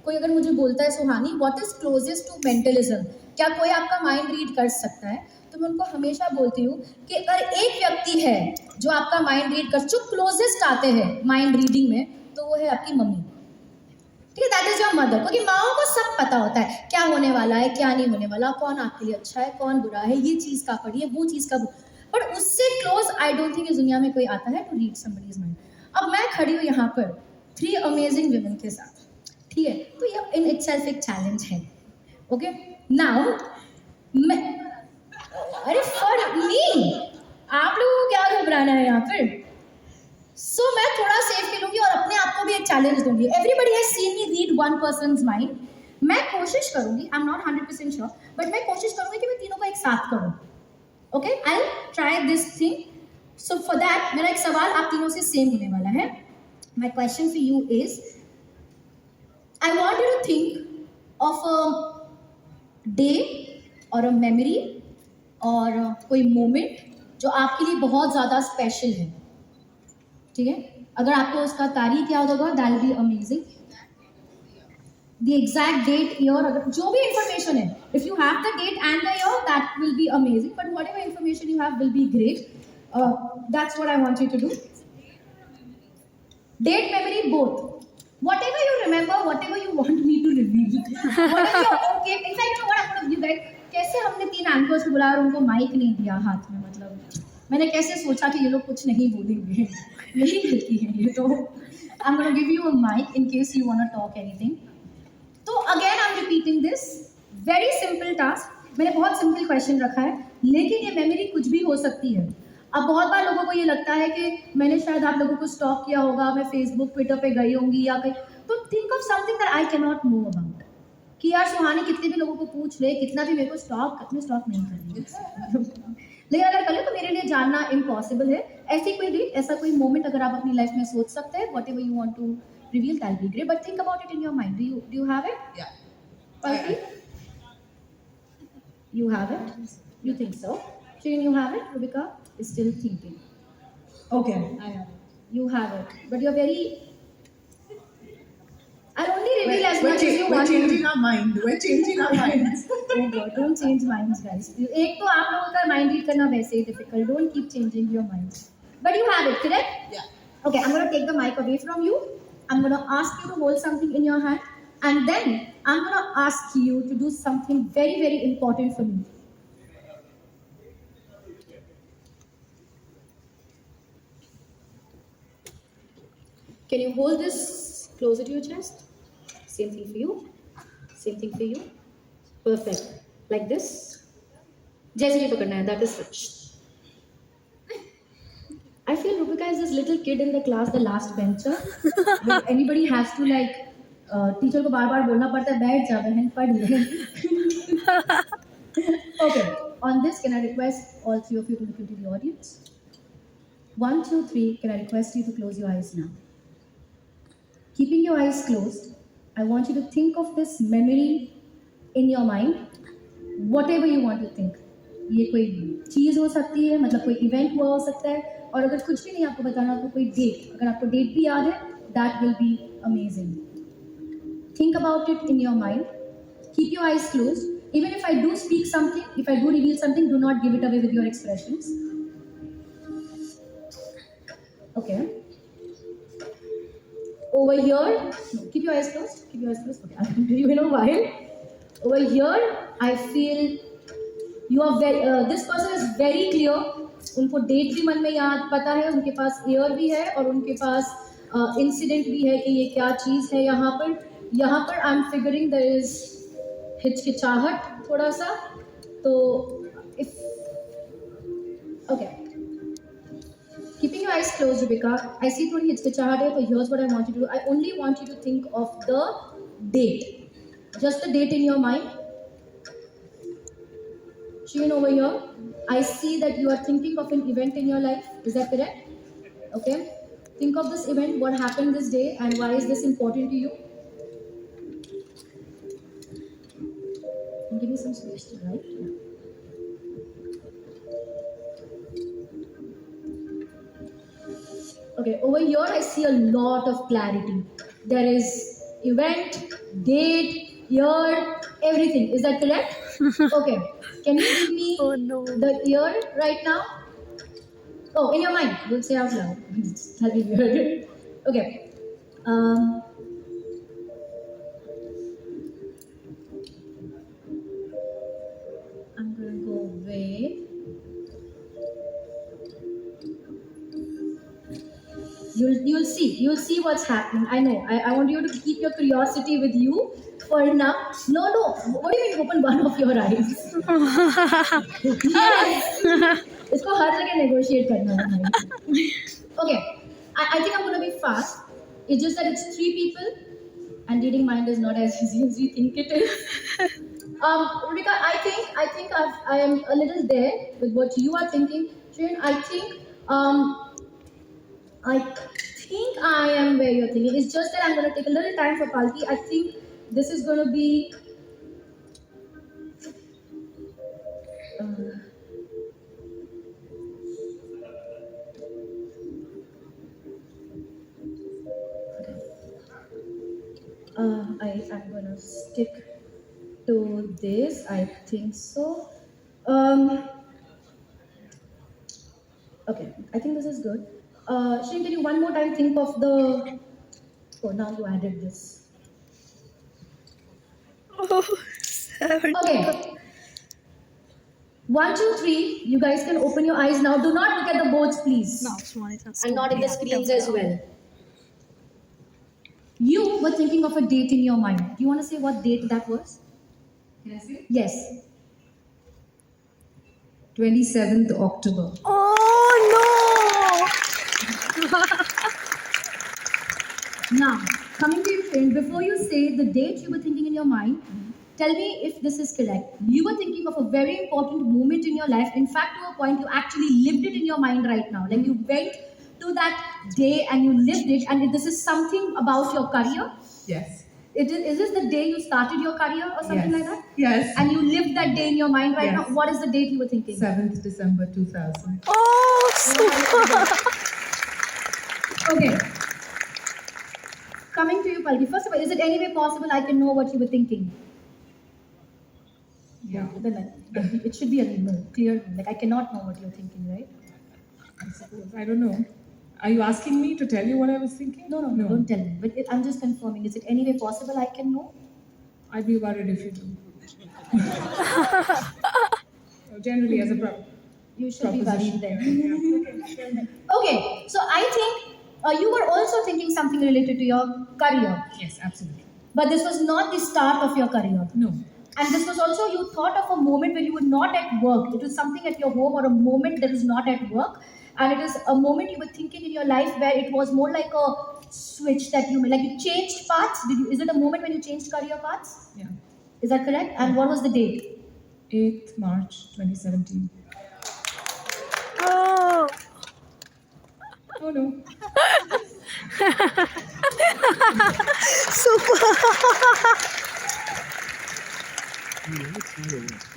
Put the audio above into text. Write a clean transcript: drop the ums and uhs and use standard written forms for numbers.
कोई अगर मुझे बोलता है Suhani what is closest to mentalism, क्या कोई आपका माइंड रीड कर सकता है, तो मैं उनको हमेशा बोलती हूँ कि अगर एक व्यक्ति है जो आपका माइंड रीड कर, जो क्लोजेस्ट आते हैं माइंड रीडिंग में, तो वो है आपकी मम्मी। ठीक है, दैट इज योर मदर। क्योंकि माओ को सब पता होता है क्या होने वाला है, क्या नहीं होने वाला, कौन आपके लिए अच्छा है, कौन बुरा है, ये चीज़ का पढ़िए, वो चीज़ का। बट उससे क्लोज आई डोंट थिंक इस दुनिया में कोई आता है टू रीड समबडीज माइंड। अब मैं खड़ी हूँ यहाँ पर 3 अमेजिंग विमेन के साथ, ठीक है, तो ये इन इटसेल्फ एक चैलेंज है। ओके, नाउ मैं, अरे फॉर मी, आप लोगों को क्या घबराना है यहाँ पर? सो मैं थोड़ा सेफ खेलूंगी और अपने आप को भी एक चैलेंज दूंगी। Everybody has seen me read one persons mind. मैं कोशिश करूंगी, I am not 100% sure, but मैं कोशिश करूंगी कि मैं तीनों को एक साथ करूं। Okay, I will try this thing. So for that मेरा एक सवाल आप तीनों से सेम होने वाला है। My question for you is, I want you to think of a day और अ मेमोरी और कोई मोमेंट जो आपके लिए बहुत ज़्यादा स्पेशल है। ठीक है, अगर आपको उसका तारीख याद होगा that will be amazing. The exact date, year, अगर जो भी इंफॉर्मेशन है, if you have the date and the year that will be amazing, but whatever information you have will be great. That's what I want you to do. Date, memory, both, whatever you remember, whatever you want me to reveal, whatever you're okay। In fact, you know what I'm gonna give that, कैसे हमने 3 anchors को बुलाया और उनको mic नहीं दिया हाथ में, मतलब मैंने कैसे सोचा कि ये लोग कुछ नहीं बोलेंगे, यही गलती है ये तो। I'm gonna give you a mic in case you wanna talk anything। तो again I am repeating this very simple task. मैंने बहुत सिंपल क्वेश्चन रखा है, लेकिन ये मेमोरी कुछ भी हो सकती है। अब बहुत बार लोगों को ये लगता है कि मैंने शायद आप लोगों को स्टॉक किया होगा, मैं फेसबुक ट्विटर पे गई होंगी या कहीं, तो think of something that I can not know about. कि यार सुहानी कितने भी लोगों को पूछ ले, कितना भी मेरे को स्टॉक नहीं करनी लेकिन अगर कर ले तो मेरे लिए जानना इम्पॉसिबल है। ऐसी कोई डेट, ऐसा कोई मोमेंट अगर आप अपनी लाइफ में सोच सकते हैं, whatever you want to reveal, that'll be great, but think about it in your mind. Do you have it? Yeah. Palki? You have it? You think so? Shane, you have it? Rubika is still thinking. Okay. I have it. You have it. But you're very... I'll only reveal as much as you We're want me to. changing our mind. We're changing our minds. Oh God, don't change minds, guys. एक तो आप लोगों का mind read करना वैसे ही difficult. Don't keep changing your minds. But you have it, correct? Yeah. Okay, I'm going to take the mic away from you. I'm going to ask you to hold something in your hand. And then I'm going to ask you to do something very, very important for me. Can you hold this closer to your chest? Same thing for you. Same thing for you. Perfect. Like this. जैसे ये पकड़ना है, that is such. I feel Rupika is this little kid in the class, the last bencher. Where anybody has to like, teacher को बार-बार बोलना पड़ता है, बैठ जा बहन, पढ़ ले। Okay, on this, can I request all 3 of you to look into the audience? 1, 2, 3. Can I request you to close your eyes now? Keeping your eyes closed, I want you to think of this memory in your mind, whatever you want to think. ये कोई चीज़ हो सकती है, मतलब कोई event हुआ हो सकता है, और अगर कुछ भी नहीं आपको बताना तो कोई डेट, अगर आपको डेट भी याद है, that will be amazing. Think about it in your mind. Keep your eyes closed. Even if I do speak something, if I do reveal something, do not give it away with your expressions. Okay. Over here, no, keep your eyes closed. Keep your eyes closed. Okay, I'll give you in a while. Over here, I feel you are very. This person is very clear. उनको date भी मन में याद पता है, उनके पास year भी है और उनके पास इंसिडेंट भी है कि ये क्या चीज़ है। यहाँ पर I am figuring there is हिचकिचाहट थोड़ा सा, तो if okay, keeping your eyes close Rubika, I see थोड़ी हिचकिचाहट है, तो here's what I want you to do. I only want you to think of the date, just the date in your mind. Sheen, over here, I see that you are thinking of an event in your life. Is that correct? Okay. Think of this event, what happened this day, and why is this important to you? Give me some space to write. Okay, over here I see a lot of clarity. There is event, date, year, everything. Is that correct? Okay. Can you give me Oh no. the year right now? Oh, in your mind. Don't say out loud. That'll be weird. Okay. Um, I'm gonna go with. You'll see what's happening. I know. I want you to keep your curiosity with you for now. No. What do you mean open one of your eyes? Yes. इसको हर जगह negotiate करना है भाई. Okay. I think I'm gonna be fast. It's just that it's 3 people, and reading mind is not as easy as we think it is. Rika, I think I am a little there with what you are thinking. Shane, I think I am where you're thinking. It's just that I'm going to take a little time for Palki. I think this is going to be. Uh, I'm going to stick to this. I think so. Okay, I think this is good. Shane, can you one more time think of the. Oh, now you added this. Oh, 7. Okay. 1, 2, 3. You guys can open your eyes now. Do not look at the boards, please. No, small is And not at the screens as well. You were thinking of a date in your mind. Do you want to say what date that was? Can I say? Yes. 27th October. Oh Now, coming to you, friend, before you say the date you were thinking in your mind, tell me if this is correct. You were thinking of a very important moment in your life. In fact, to a point, you actually lived it in your mind right now. Like you went to that day and you lived it, and this is something about your career. Yes. Is this the day you started your career or something Yes. like that? Yes. And you lived that day in your mind right Yes. now. What is the date you were thinking? 7th December 2000. no. Oh, super. Okay. Coming to you, Palki. First of all, is it any way possible I can know what you were thinking? Yeah. Then it should be a no, clear no. Like I cannot know what you're thinking, right? I suppose. I don't know. Are you asking me to tell you what I was thinking? No, don't tell me. But I'm just confirming. Is it any way possible I can know? I'd be worried if you do. Generally, as a You should be proposition. worried then. Okay, so I think you were also thinking something related to your career, Yes, absolutely. but this was not the start of your career. No. And this was also, you thought of a moment when you were not at work. It was something at your home or a moment that is not at work. And it is a moment you were thinking in your life where it was more like a switch that you made. Like you changed paths. Is it a moment when you changed career paths? Yeah. Is that correct? And what was the date? 8th March 2017. Oh. Oh no. Super. Yeah, it's not over.